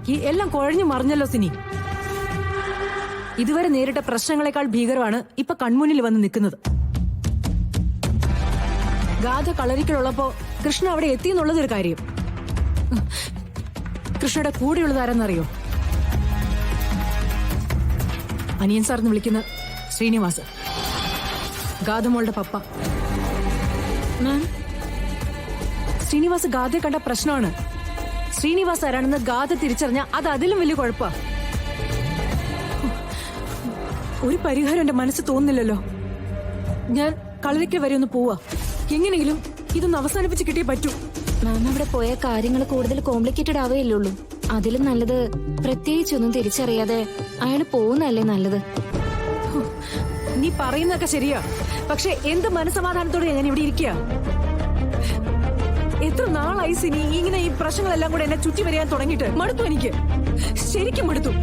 ഉണ്ടാക്കി എല്ലാം കുഴഞ്ഞു മറിഞ്ഞല്ലോ സിനി. ഇതുവരെ നേരിട്ട പ്രശ്നങ്ങളെക്കാൾ ഭീകരമാണ് ഇപ്പൊ കൺമുന്നിൽ വന്ന് നിൽക്കുന്നത്. ഗാഥ കളരിക്കലുള്ളപ്പോ കൃഷ്ണ അവിടെ എത്തിയെന്നുള്ളതൊരു കാര്യം. കൃഷ്ണയുടെ കൂടെയുള്ളത് ആരെന്നറിയോ? അനിയൻ സാർന്ന് വിളിക്കുന്ന ശ്രീനിവാസ്, ഗാഥമോളുടെ പപ്പ. ശ്രീനിവാസ് ഗാഥയെ കണ്ട പ്രശ്നമാണ്. ശ്രീനിവാസ് ആരാണെന്ന് ഗാഥ തിരിച്ചറിഞ്ഞ അത് അതിലും വലിയ കുഴപ്പാ. ഒരു പരിഹാരം എന്റെ മനസ്സ് തോന്നുന്നില്ലല്ലോ. ഞാൻ കളരിക്കൽ വരെ ഒന്ന് പോവാ. എങ്ങനെയെങ്കിലും ഇതൊന്ന് അവസാനിപ്പിച്ച് കിട്ടിയേ പറ്റൂ. മാം അവിടെ പോയ കാര്യങ്ങൾ കൂടുതൽ കോംപ്ലിക്കേറ്റഡ് ആവേയുള്ളൂ. അതിലും നല്ലത് പ്രത്യേകിച്ചൊന്നും തിരിച്ചറിയാതെ അയാൾ പോകുന്നല്ലേ നല്ലത്. നീ പറയുന്നതൊക്കെ ശരിയാ, പക്ഷെ എന്ത് മനസമാധാനത്തോടെ ഞാൻ ഇവിടെ ഇരിക്കുക? എത്ര നാളായി സിനി ഇങ്ങനെ ഈ പ്രശ്നങ്ങളെല്ലാം കൂടെ എന്നെ ചുറ്റി വരാൻ തുടങ്ങിയിട്ട്. മടുത്തു, എനിക്ക് ശരിക്കും മടുത്തു.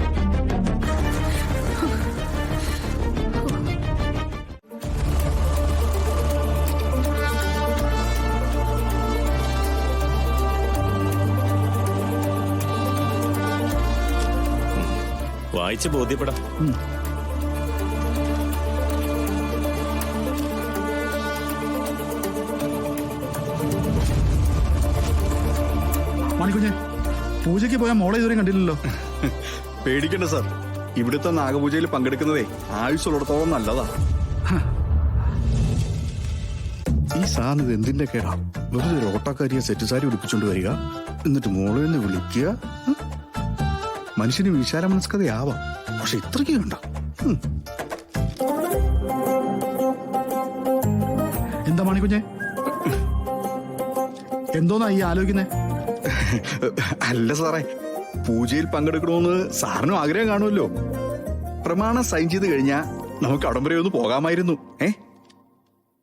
വായിച്ച് ബോധ്യപ്പെടാം. മണിക്കുഞ്ഞെ, പൂജയ്ക്ക് പോയാൽ മോളെ ഇതുവരെ കണ്ടില്ലല്ലോ. പേടിക്കണ്ട സാർ, ഇവിടുത്തെ നാഗപൂജയിൽ പങ്കെടുക്കുന്നതേ ആയുസ്സുള്ളിടത്തോളം നല്ലതാ. ഈ സാധനം ഇത് എന്തിന്റെ കേടാ? വെറുതെ ഒരു ഓട്ടക്കാരിയെ സെറ്റ് സാരി ഉടുപ്പിച്ചോണ്ട് വരിക, എന്നിട്ട് മോളെ ഒന്ന് വിളിക്കുക. മനുഷ്യന് വിശാല മനസ്കതയാവാം, പക്ഷെ ഇത്രയ്ക്ക് കണ്ട. എന്താ മണിക്കുഞ്ഞെ, എന്തോന്നാ ഈ ആലോചിക്കുന്നേ? അല്ല സാറേ, പൂജയിൽ പങ്കെടുക്കണമെന്ന് സാറിനും ആഗ്രഹം കാണുമല്ലോ. പ്രമാണം സൈൻ ചെയ്ത് കഴിഞ്ഞാ നമുക്ക് അവിടം വരെ ഒന്ന് പോകാമായിരുന്നു.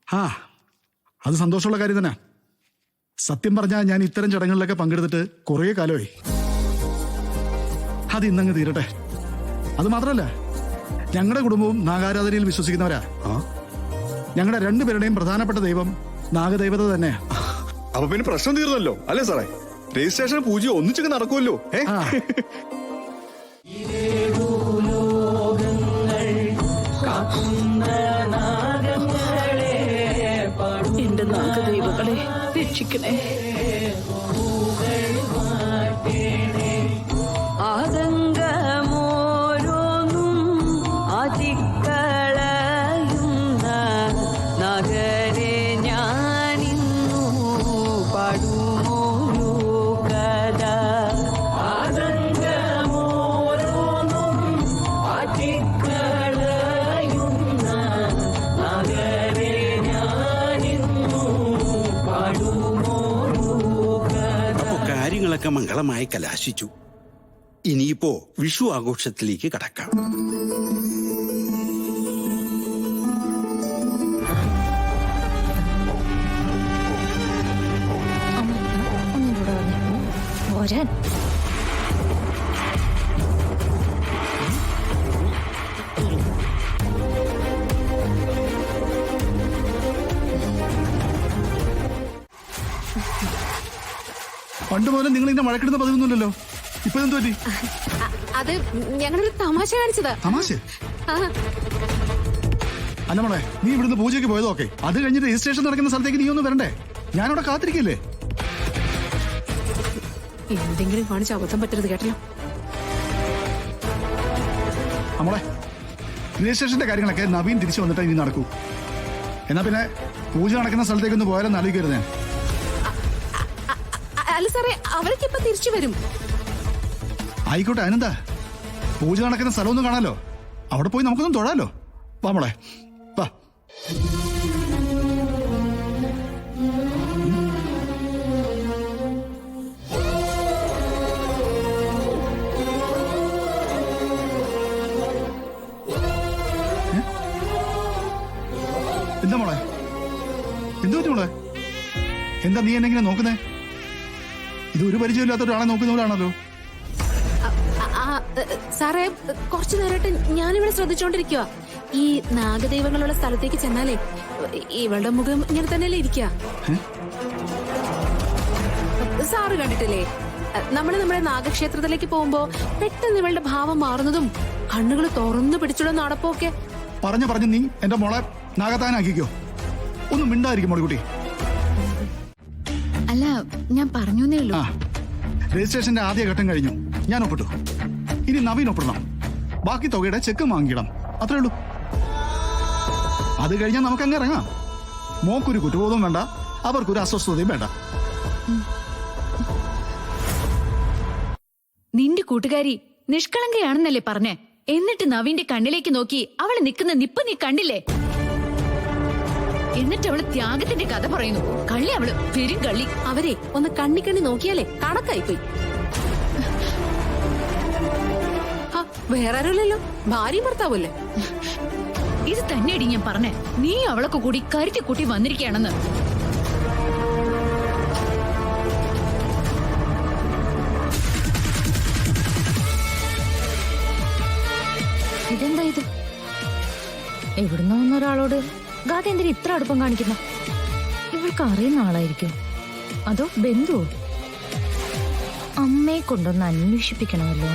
ആ, അത് സന്തോഷമുള്ള കാര്യം തന്നെ. സത്യം പറഞ്ഞാൽ ഞാൻ ഇത്തരം ചടങ്ങുകളിലൊക്കെ പങ്കെടുത്തിട്ട് കുറേ കാലമായി. അത് ഇന്നങ്ങ് തീരട്ടെ. അത് മാത്രല്ല, ഞങ്ങളുടെ കുടുംബവും നാഗാരാധനയിൽ വിശ്വസിക്കുന്നവരാ. ഞങ്ങളുടെ രണ്ടുപേരുടെയും പ്രധാനപ്പെട്ട ദൈവം നാഗദൈവത തന്നെയാ. അപ്പൊ പിന്നെ പ്രശ്നം തീർന്നല്ലോ അല്ലേ സാറേ? രജിസ്ട്രേഷൻ പൂജ ഒന്നിച്ചൊക്കെ നടക്കുമല്ലോ. എന്റെ നാഗദൈവങ്ങളെ രക്ഷിക്കണേ. ആതങ്കമോരോന്നും അതിക്കളയുന്ന നഗരെ ഞാനിന്നു പാടുമോരു കഥ. ആതങ്കമോരോന്നും അതിക്കളയുന്ന നഗരെ ഞാനിന്നു പാടുമോരു കഥ. കാര്യങ്ങളൊക്കെ മംഗളമായി കലാശിച്ചു. ഇനിയിപ്പോ വിഷു ആഘോഷത്തിലേക്ക് കടക്കാം. പണ്ട് മുതലേ നിങ്ങൾ ഇങ്ങനെ വഴക്കിടുന്ന പതിവൊന്നുമില്ലല്ലോ. ഇപ്പൊ എന്ത് പറ്റി? അത് ഞങ്ങളൊരു തമാശ കാണിച്ചതാ. തമാശ? അല്ല മോളെ, നീ ഇവിടുന്ന് പൂജയ്ക്ക് പോയതൊക്കെ അത് കഴിഞ്ഞിട്ട് രജിസ്ട്രേഷൻ നടക്കുന്ന സ്ഥലത്തേക്ക് നീ ഒന്ന് വരണ്ടേ? ഞാനവിടെ കാത്തിരിക്കില്ലേ? എന്തെങ്കിലും കാണിച്ച് അബദ്ധം പറ്റരുത്, കേട്ടല്ലോ. നമ്മളെ രജിസ്ട്രേഷന്റെ കാര്യങ്ങളൊക്കെ നവീൻ തിരിച്ചു വന്നിട്ട് ഇനി നടക്കൂ. എന്നാ പിന്നെ പൂജ നടക്കുന്ന സ്ഥലത്തേക്ക് ഒന്ന് പോയാലും ആലോചിക്കരുത്. അല്ല സാറേ, അവരൊക്കെ ഇപ്പൊ തിരിച്ചു വരും. ആയിക്കോട്ടെ, അതിനെന്താ? പൂജ നടക്കുന്ന സ്ഥലമൊന്നും കാണാലോ, അവിടെ പോയി നമുക്കൊന്നും തൊഴാലോ. വാ മോളെ, വാ. എന്താ മോളെ, എന്തു പറ്റി മോളെ? എന്താ നീ എന്നെങ്ങനെ നോക്കുന്നേ? ഇത് ഒരു പരിചയമില്ലാത്ത ഒരാളെ നോക്കുന്നവരാണല്ലോ. സാറേ, കുറച്ചു നേരമായിട്ട് ഞാനിവിടെ ശ്രദ്ധിച്ചോണ്ടിരിക്കുക. ഈ നാഗദൈവങ്ങളുള്ള സ്ഥലത്തേക്ക് ചെന്നാലേ ഇവളുടെ മുഖം ഇങ്ങനെ തന്നെയല്ലേ ഇരിക്കുക. സാറ് കണ്ടിട്ടില്ലേ? നമ്മുടെ നാഗക്ഷേത്രത്തിലേക്ക് പോകുമ്പോ പെട്ടെന്ന് ഇവളുടെ ഭാവം മാറുന്നതും കണ്ണുകൾ തുറന്നു പിടിച്ചുള്ള നടപ്പൊക്കെ. പറഞ്ഞു നീ എന്റെ മോളെ നാഗത്താനാക്കിക്കോ. ഒന്നും മിണ്ടായിരിക്കും മോളിക്കുട്ടി. അല്ല, ഞാൻ പറഞ്ഞേ ഉള്ളൂ. ആ, രജിസ്ട്രേഷന്റെ ആദ്യ ഘട്ടം കഴിഞ്ഞു. ഞാൻ ഒപ്പിട്ടു. ഇനി നവീൻ ഒപ്പിടണം. ബാക്കി തുകയുടെ ചെക്ക് വാങ്ങിക്കണം. അത്രേ ഉള്ളൂ. അത് കഴിഞ്ഞാൽ നമുക്ക് അങ്ങ് ഇറങ്ങാം. മോക്കൊരു കുറ്റബോധവും വേണ്ട, അവർക്കൊരു അസ്വസ്ഥതയും വേണ്ട. നിന്റെ കൂട്ടുകാരി നിഷ്കളങ്കയാണെന്നല്ലേ പറഞ്ഞേ? എന്നിട്ട് നവീന്റെ കണ്ണിലേക്ക് നോക്കി അവള് നിൽക്കുന്ന നിപ്പ് നീ കണ്ടില്ലേ? എന്നിട്ട് അവള് ത്യാഗത്തിന്റെ കഥ പറയുന്നു. കള്ളി അവള്, പെരും കള്ളി. അവരെ ഒന്ന് കണ്ണി നോക്കിയാലേ കണക്കായി പോയി. വേറെ ആരുമില്ലല്ലോ, ഭാര്യയും ഭർത്താവല്ലേ. ഇത് തന്നെയടി ഞാൻ പറഞ്ഞേ. നീ അവളൊക്കെ കൂടി കരുത്തി കൂട്ടി വന്നിരിക്കുകയാണെന്ന്. ഇതെന്താ ഇത്? എവിടുന്നോ വന്ന ഒരാളോട് ഗാഥ എന്തിനാ ഇത്ര അടുപ്പം കാണിക്കുന്ന? ഇവൾക്ക് അറിയുന്ന ആളായിരിക്കും, അതോ ബന്ധുവോ? അമ്മയെ കൊണ്ടൊന്ന് അന്വേഷിപ്പിക്കണമല്ലോ.